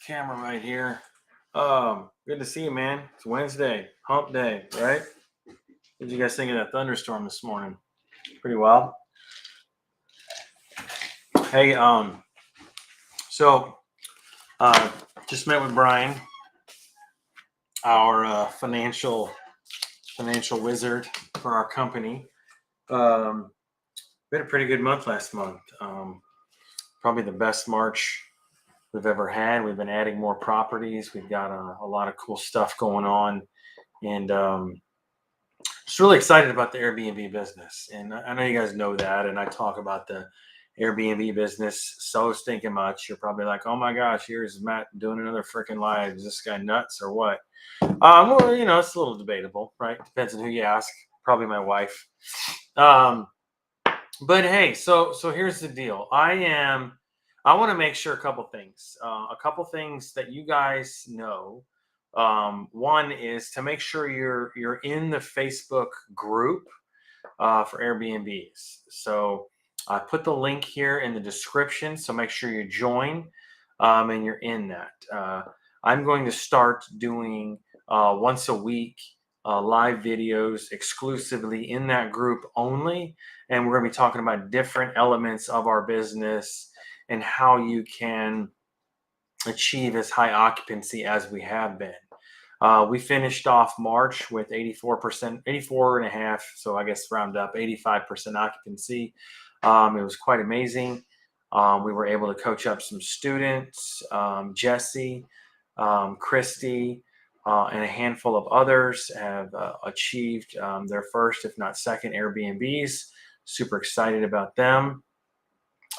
Camera right here. Good to see you, man. It's Wednesday, hump day, right? What did you guys think of that thunderstorm this morning? Pretty wild. Hey, so uh, just met with Brian, our financial wizard for our company. We had a pretty good month last month. Probably the best March we've ever had. We've been adding more properties. We've got a lot of cool stuff going on, and just really excited about the Airbnb business. And I know you guys know that, and I talk about the Airbnb business so stinking much. You're probably like, oh my gosh, here's Matt doing another freaking live. Is this guy nuts or what? Well, it's a little debatable, right? Depends on who you ask. Probably my wife. But hey, so here's the deal. I want to make sure a couple things that you guys know. One is to make sure you're in the Facebook group for Airbnbs. So I put the link here in the description. So make sure you join and you're in that. I'm going to start doing once a week live videos exclusively in that group only. And we're going to be talking about different elements of our business and how you can achieve as high occupancy as we have been. We finished off March with 84%, 84 and a half. So I guess round up 85% occupancy. It was quite amazing. We were able to coach up some students, Jesse, Christy, and a handful of others have achieved their first, if not second, Airbnbs. Super excited about them.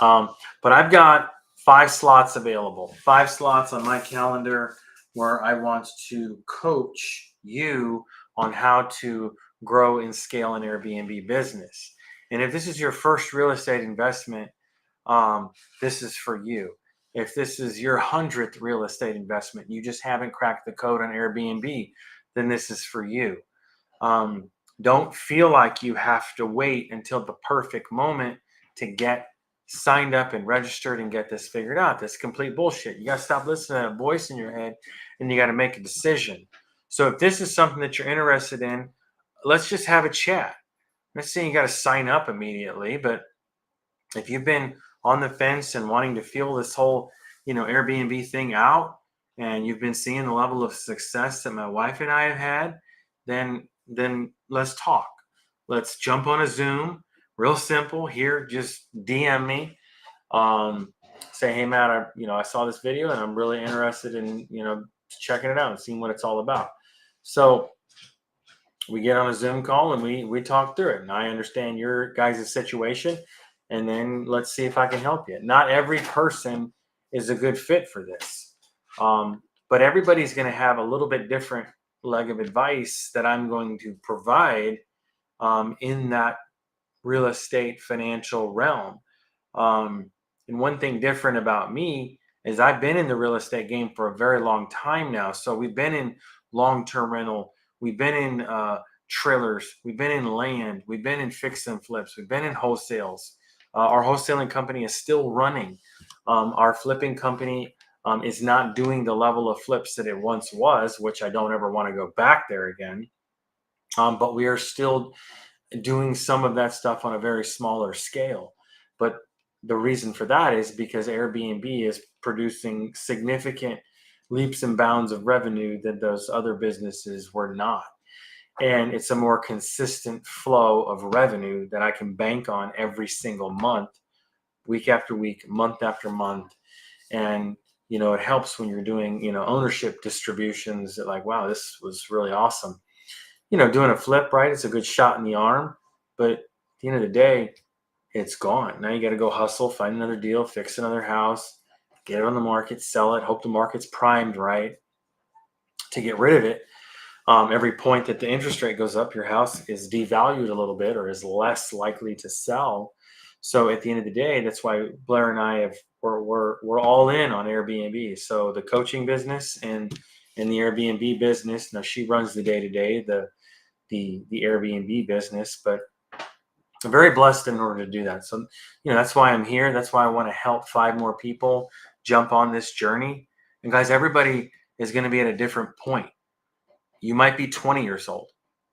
But I've got 5 slots available, 5 slots on my calendar where I want to coach you on how to grow and scale an Airbnb business. And if this is your first real estate investment, this is for you. If this is your 100th real estate investment, you just haven't cracked the code on Airbnb, then this is for you. Don't feel like you have to wait until the perfect moment to get signed up and registered and get this figured out. That's complete bullshit. You got to stop listening to that voice in your head and you got to make a decision. So if this is something that you're interested in, let's just have a chat. I'm not saying you got to sign up immediately, but if you've been on the fence and wanting to feel this whole, Airbnb thing out, and you've been seeing the level of success that my wife and I have had, then let's talk. Let's jump on a Zoom. Real simple. Here, just DM me. Say, hey Matt, I saw this video and I'm really interested in checking it out and seeing what it's all about. So we get on a Zoom call and we talk through it, and I understand your guys' situation, and then let's see if I can help you. Not every person is a good fit for this, but everybody's going to have a little bit different leg of advice that I'm going to provide in that real estate financial realm. And one thing different about me is I've been in the real estate game for a very long time now. So we've been in long-term rental, we've been in trailers, we've been in land, we've been in fix and flips, we've been in wholesales. Our wholesaling company is still running. Our flipping company is not doing the level of flips that it once was, which I don't ever want to go back there again. But we are still doing some of that stuff on a very smaller scale. But the reason for that is because Airbnb is producing significant leaps and bounds of revenue that those other businesses were not. And it's a more consistent flow of revenue that I can bank on every single month, week after week, month after month. And, it helps when you're doing, ownership distributions that like, wow, this was really awesome. Doing a flip, right? It's a good shot in the arm, but at the end of the day, it's gone. Now you got to go hustle, find another deal, fix another house, get it on the market, sell it, hope the market's primed right to get rid of it. Every point that the interest rate goes up, your house is devalued a little bit or is less likely to sell. So at the end of the day, that's why Blair and I we're all in on Airbnb. So the coaching business and the Airbnb business. Now she runs the day-to-day, the Airbnb business, but I'm very blessed in order to do that. So, that's why I'm here. That's why I want to help 5 more people jump on this journey. And guys, everybody is going to be at a different point. You might be 20 years old.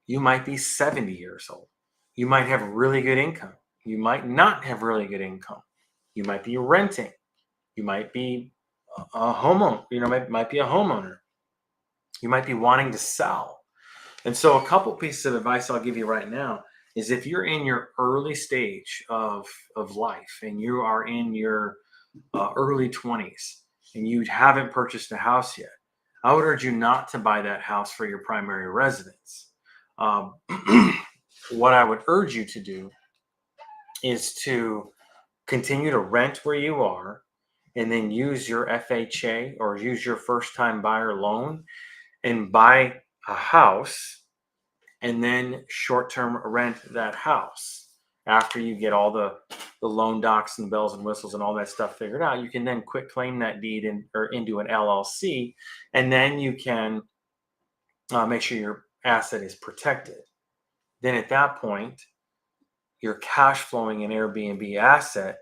You might be 70 years old. You might have really good income. You might not have really good income. You might be renting. You might be a homeowner. Might be a homeowner. You might be wanting to sell. And so, a couple pieces of advice I'll give you right now is if you're in your early stage of life and you are in your early 20s and you haven't purchased a house yet, I would urge you not to buy that house for your primary residence. Um, what I would urge you to do is to continue to rent where you are and then use your FHA or use your first time buyer loan and buy a house and then short term rent that house. After you get all the loan docs and bells and whistles and all that stuff figured out, you can then quit claim that deed or into an LLC, and then you can make sure your asset is protected. Then at that point, you're cash flowing an Airbnb asset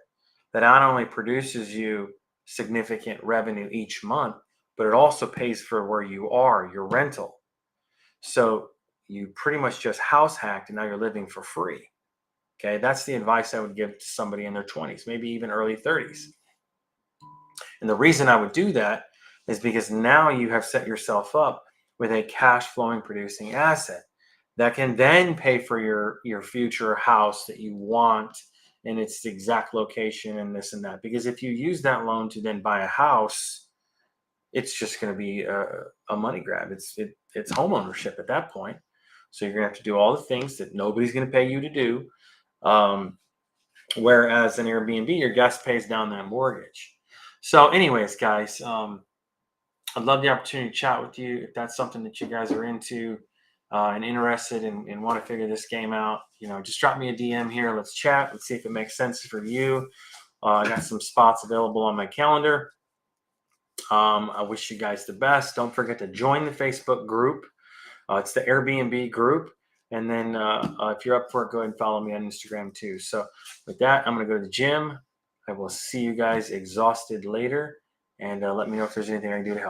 that not only produces you significant revenue each month, but it also pays for where you are, your rental. So you pretty much just house hacked and now you're living for free. Okay, that's the advice I would give to somebody in their 20s, maybe even early 30s. And the reason I would do that is because now you have set yourself up with a cash flowing producing asset that can then pay for your future house that you want and its the exact location and this and that. Because if you use that loan to then buy a house, it's just going to be a money grab. It's home ownership at that point. So you're going to have to do all the things that nobody's going to pay you to do. Whereas an Airbnb, your guest pays down that mortgage. So, anyways, guys, I'd love the opportunity to chat with you if that's something that you guys are into and interested and want to figure this game out. Just drop me a DM here. Let's chat. Let's see if it makes sense for you. I got some spots available on my calendar. I wish you guys the best. Don't forget to join the Facebook group. It's the Airbnb group. And then if you're up for it, go ahead and follow me on Instagram too. So with that, I'm going to go to the gym. I will see you guys exhausted later. And let me know if there's anything I can do to help.